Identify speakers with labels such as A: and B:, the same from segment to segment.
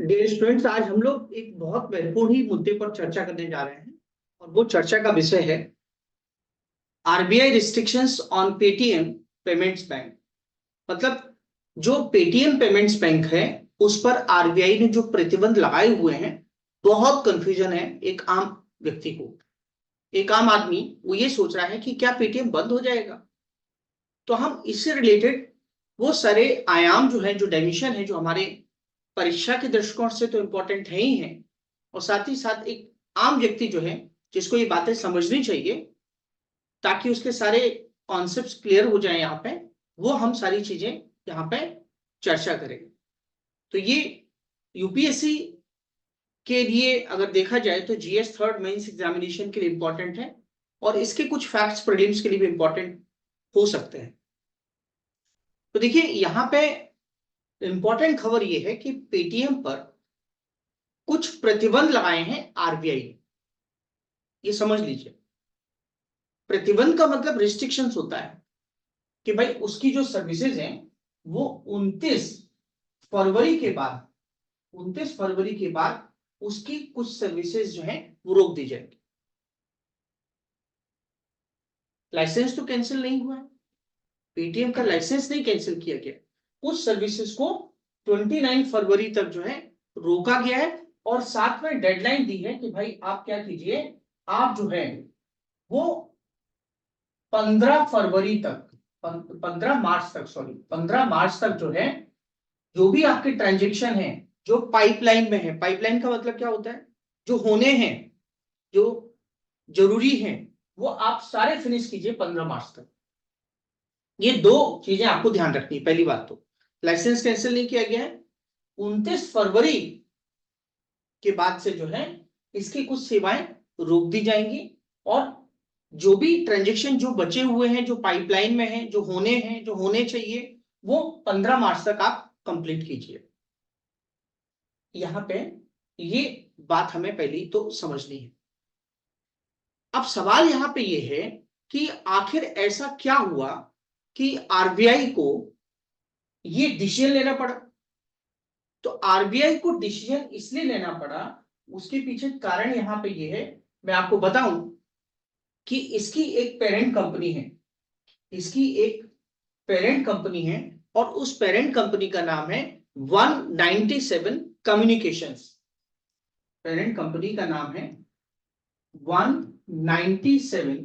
A: Dear students, आज हम लोग एक बहुत महत्वपूर्ण ही मुद्दे पर चर्चा करने जा रहे हैं और वो चर्चा का विषय है RBI restrictions on Paytm payments bank. मतलब जो पेटीएम पेमेंट्स बैंक है उस पर आरबीआई ने जो प्रतिबंध लगाए हुए हैं, बहुत कंफ्यूजन है एक आम व्यक्ति को। एक आम आदमी वो ये सोच रहा है कि क्या पेटीएम बंद हो जाएगा। तो हम इससे रिलेटेड वो सारे आयाम जो है, जो डायमेंशन है, जो हमारे परीक्षा के दृष्टिकोण से तो इंपॉर्टेंट है ही है, और साथ ही साथ एक आम व्यक्ति जो है जिसको ये बातें समझनी चाहिए ताकि उसके सारे कॉन्सेप्ट्स क्लियर हो जाए यहाँ पे, वो हम सारी चीजें यहाँ पे चर्चा करेंगे। तो ये यूपीएससी के लिए अगर देखा जाए तो जीएस थर्ड मेंस एग्जामिनेशन के लिए इंपॉर्टेंट है और इसके कुछ फैक्ट्स प्रीलिम्स के लिए भी इंपॉर्टेंट हो सकते हैं। तो देखिए यहाँ पे इंपॉर्टेंट खबर ये है कि पेटीएम पर कुछ प्रतिबंध लगाए हैं आरबीआई ने। ये समझ लीजिए, प्रतिबंध का मतलब रिस्ट्रिक्शंस होता है कि भाई उसकी जो सर्विसेज हैं वो 29 फरवरी के बाद 29 फरवरी के बाद उसकी कुछ सर्विसेज जो हैं वो रोक दी जाएगी। लाइसेंस तो कैंसिल नहीं हुआ है, पेटीएम का लाइसेंस नहीं कैंसिल किया गया, उस सर्विसेज को 29 फरवरी तक जो है रोका गया है और साथ में डेडलाइन दी है कि भाई आप क्या कीजिए, आप जो है वो 15 फरवरी तक 15 मार्च तक, सॉरी 15 मार्च तक जो है जो भी आपके ट्रांजेक्शन है जो पाइपलाइन में है, पाइपलाइन का मतलब क्या होता है, जो होने हैं, जो जरूरी हैं, वो आप सारे फिनिश कीजिए 15 मार्च तक। ये दो चीजें आपको ध्यान रखनी है। पहली बात तो लाइसेंस कैंसिल नहीं किया गया है, 29 फरवरी के बाद से जो है इसकी कुछ सेवाएं रोक दी जाएंगी और जो भी ट्रांजेक्शन जो बचे हुए हैं, जो पाइपलाइन में हैं, जो होने हैं, जो होने चाहिए, वो 15 मार्च तक आप कंप्लीट कीजिए। यहां पे ये बात हमें पहली तो समझनी है। अब सवाल यहां पे ये है कि आखिर ऐसा क्या हुआ कि आरबीआई को ये डिसीजन लेना पड़ा। तो आरबीआई को डिसीजन इसलिए लेना पड़ा, उसके पीछे कारण यहां पे ये है, मैं आपको बताऊं कि इसकी एक पेरेंट कंपनी है, इसकी एक पेरेंट कंपनी है और उस पेरेंट कंपनी का नाम है 197 कम्युनिकेशंस। पेरेंट कंपनी का नाम है 197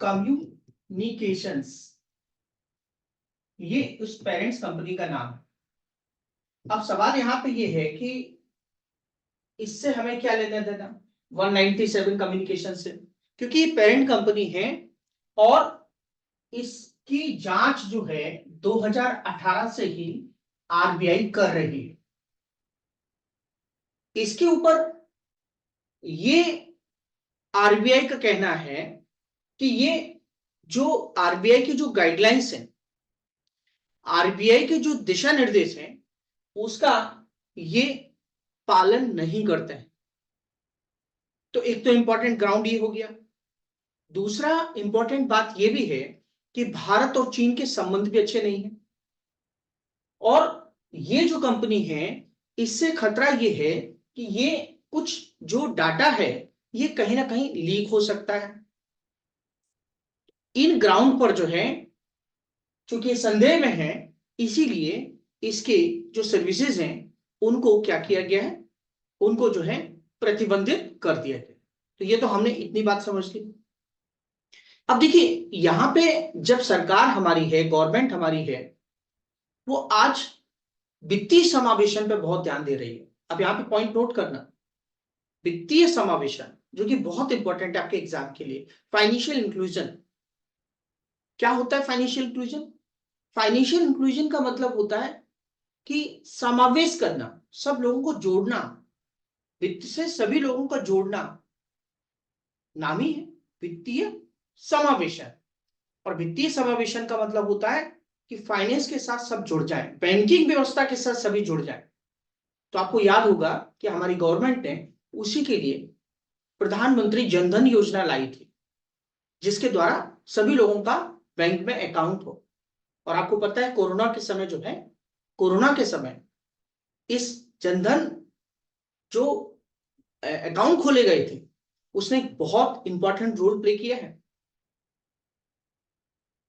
A: कम्युनिकेशंस, ये उस पेरेंट्स कंपनी का नाम है। अब सवाल यहां पे ये है कि इससे हमें क्या लेना देना 197 कम्युनिकेशन से, क्योंकि ये पेरेंट कंपनी है और इसकी जांच जो है 2018 से ही आरबीआई कर रही है। इसके ऊपर ये आरबीआई का कहना है कि ये जो आरबीआई की जो गाइडलाइंस है, आरबीआई के जो दिशा निर्देश हैं, उसका ये पालन नहीं करते हैं। तो एक तो इंपॉर्टेंट ग्राउंड ये हो गया। दूसरा इंपॉर्टेंट बात ये भी है कि भारत और चीन के संबंध भी अच्छे नहीं है और ये जो कंपनी है इससे खतरा ये है कि ये कुछ जो डाटा है ये कहीं ना कहीं लीक हो सकता है। इन ग्राउंड पर जो है, चूंकि संदेह में है, इसीलिए इसके जो सर्विसेज हैं उनको क्या किया गया है, उनको जो है प्रतिबंधित कर दिया गया। तो ये तो हमने इतनी बात समझ ली। अब देखिए यहां पे जब सरकार हमारी है, गवर्नमेंट हमारी है, वो आज वित्तीय समावेशन पे बहुत ध्यान दे रही है। अब यहां पे पॉइंट नोट करना, वित्तीय समावेशन जो कि बहुत इंपॉर्टेंट है आपके एग्जाम के लिए। फाइनेंशियल इंक्लूजन क्या होता है? फाइनेंशियल इंक्लूजन, फाइनेंशियल इंक्लूजन का मतलब होता है कि समावेश करना, सब लोगों को जोड़ना, वित्त से सभी लोगों का जोड़ना, नाम ही है वित्तीय समावेशन। और वित्तीय समावेशन का मतलब होता है कि फाइनेंस के साथ सब जुड़ जाए, बैंकिंग व्यवस्था के साथ सभी जुड़ जाए। तो आपको याद होगा कि हमारी गवर्नमेंट ने उसी के लिए प्रधानमंत्री जनधन योजना लाई थी, जिसके द्वारा सभी लोगों का बैंक में अकाउंट हो। और आपको पता है कोरोना के समय जो है, कोरोना के समय इस जनधन जो अकाउंट खोले गए थे उसने एक बहुत इंपॉर्टेंट रोल प्ले किया है।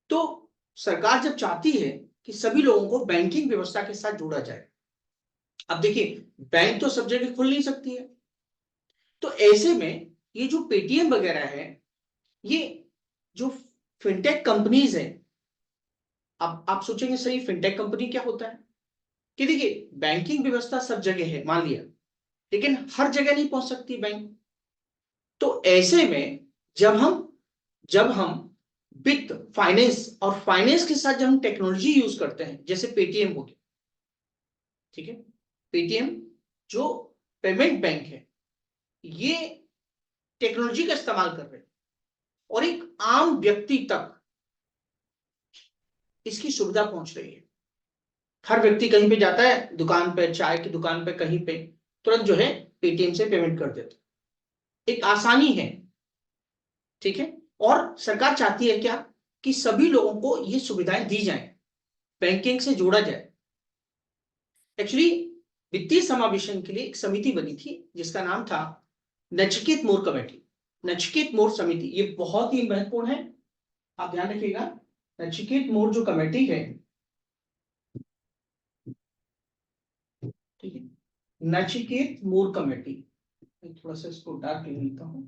A: तो सरकार जब चाहती है कि सभी लोगों को बैंकिंग व्यवस्था के साथ जोड़ा जाए, अब देखिए बैंक तो सब जगह खुल नहीं सकती है, तो ऐसे में ये जो पेटीएम वगैरह है, ये जो फिनटेक कंपनीज है, अब आप सोचेंगे सही फिनटेक कंपनी क्या होता है, कि देखिए बैंकिंग व्यवस्था सब जगह है मान लिया, लेकिन हर जगह नहीं पहुंच सकती बैंक। तो ऐसे में जब हम वित्त फाइनेंस और फाइनेंस के साथ जब हम टेक्नोलॉजी यूज करते हैं, जैसे पेटीएम हो गया, ठीक है, पेटीएम जो पेमेंट बैंक है, ये टेक्नोलॉजी का इस्तेमाल कर रहे हैं और एक आम व्यक्ति तक इसकी सुविधा पहुंच रही है। हर व्यक्ति कहीं पे जाता है, दुकान पे, चाय की दुकान पे, कहीं पे तुरंत जो है पेटीएम से पेमेंट कर देता है, एक आसानी है, ठीक है। और सरकार चाहती है क्या, कि सभी लोगों को ये सुविधाएं दी जाएं, बैंकिंग से जोड़ा जाए। एक्चुअली वित्तीय समावेशन के लिए एक समिति बनी थी जिसका नाम था नचिकेत मोर कमेटी, नचिकेत मोर समिति, ये बहुत ही महत्वपूर्ण है, आप ध्यान रखिएगा। नचिकेत मोर जो कमेटी है, ठीक है, नचिकेत मोर कमेटी, थोड़ा सा इसको डार्क ले लेता हूं।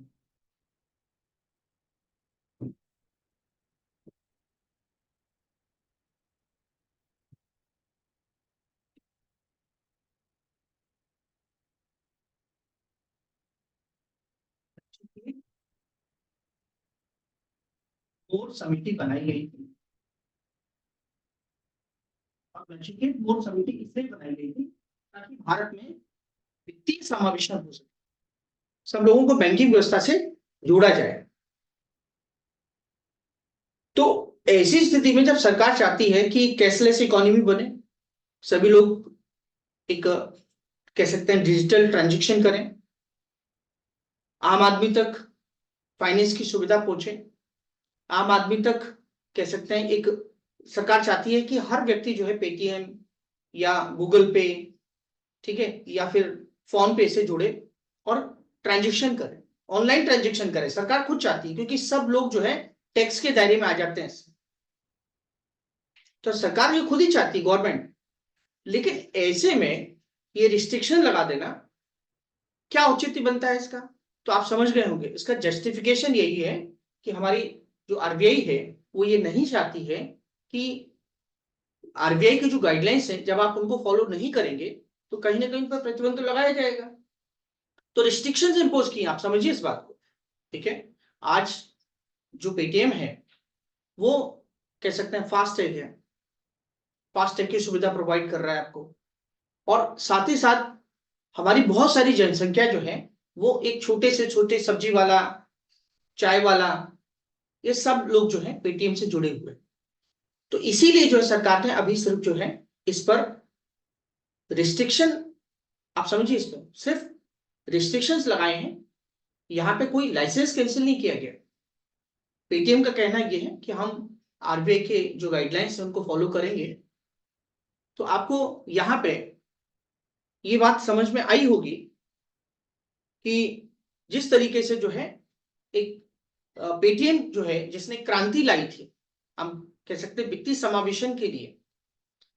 A: मोर समिति बनाई गई थी, और नचिकेत मोर समिति इसलिए बनाई गई थी ताकि भारत में वित्तीय समावेशन हो सके, सब लोगों को बैंकिंग व्यवस्था से जोड़ा जाए। तो ऐसी स्थिति में जब सरकार चाहती है कि कैशलेस इकोनॉमी बने, सभी लोग एक कह सकते हैं डिजिटल ट्रांजैक्शन करें, आम आदमी तक फाइनेंस की सुविधा पहुंचे, आम आदमी तक कह सकते हैं एक, सरकार चाहती है कि हर व्यक्ति जो है पेटीएम या गूगल पे, ठीक है, या फिर फोन पे से जुड़े और ट्रांजैक्शन करे, ऑनलाइन ट्रांजैक्शन करे, सरकार खुद चाहती है, क्योंकि सब लोग जो है टैक्स के दायरे में आ जाते हैं, तो सरकार ये खुद ही चाहती, गवर्नमेंट। लेकिन ऐसे में ये रिस्ट्रिक्शन लगा देना क्या औचित्य बनता है इसका, तो आप समझ गए होंगे इसका जस्टिफिकेशन यही है कि हमारी जो आरबीआई है वो ये नहीं चाहती है कि आरबीआई की जो गाइडलाइंस है जब आप उनको फॉलो नहीं करेंगे तो कहीं ना कहीं पर प्रतिबंध तो लगाया जाएगा, तो रिस्ट्रिक्शंस इंपोज किए, आप समझिए इस बात को, ठीक है। आज जो पेटीएम है वो कह सकते हैं फास्टैग है, फास्टैग की सुविधा प्रोवाइड कर रहा है आपको, और साथ ही साथ हमारी बहुत सारी जनसंख्या जो है वो एक छोटे से छोटे सब्जी वाला, चाय वाला, ये सब लोग जो है पेटीएम से जुड़े हुए, तो इसीलिए जो है सरकार ने अभी सिर्फ जो है इस पर रिस्ट्रिक्शन, आप समझिए इसमें सिर्फ रिस्ट्रिक्शंस लगाए हैं, यहां पे कोई लाइसेंस कैंसिल नहीं किया गया। पेटीएम का कहना यह है कि हम आरबीआई के जो गाइडलाइंस है उनको फॉलो करेंगे, तो आपको यहां पे ये बात समझ में आई होगी कि जिस तरीके से जो है एक पेटीएम जो है जिसने क्रांति लाई थी, हम कह सकते हैं वित्तीय समावेशन के लिए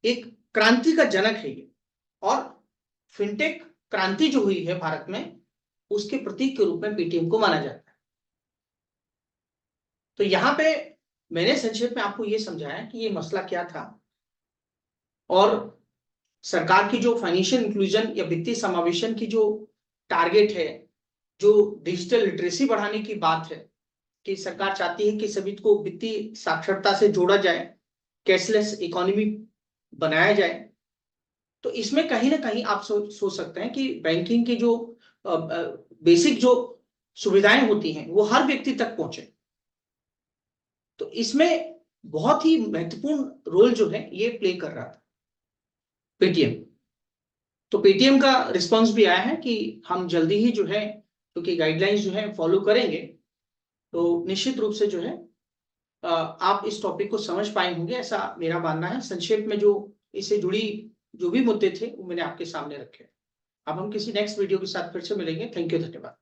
A: एक क्रांति का जनक है ये, और फिनटेक क्रांति जो हुई है भारत में उसके प्रतीक के रूप में पेटीएम को माना जाता है। तो यहां पे मैंने संक्षेप में आपको ये समझाया कि ये मसला क्या था, और सरकार की जो फाइनेंशियल इंक्लूजन या वित्तीय समावेशन की जो टारगेट है, जो डिजिटल लिटरेसी बढ़ाने की बात है, कि सरकार चाहती है कि सभी को वित्तीय साक्षरता से जोड़ा जाए, कैशलेस इकोनॉमी बनाया जाए, तो इसमें कहीं ना कहीं आप सोच सकते हैं कि बैंकिंग की जो बेसिक जो सुविधाएं होती हैं वो हर व्यक्ति तक पहुंचे, तो इसमें बहुत ही महत्वपूर्ण रोल जो है ये प्ले कर रहा था पेटीएम। तो पेटीएम का रिस्पांस भी आया है कि हम जल्दी ही जो है, क्योंकि गाइडलाइंस जो है फॉलो करेंगे, तो निश्चित रूप से जो है आप इस टॉपिक को समझ पाए होंगे, ऐसा मेरा मानना है। संक्षेप में जो इससे जुड़ी जो भी मुद्दे थे वो मैंने आपके सामने रखे। अब हम किसी नेक्स्ट वीडियो के साथ फिर से मिलेंगे। थैंक यू, धन्यवाद।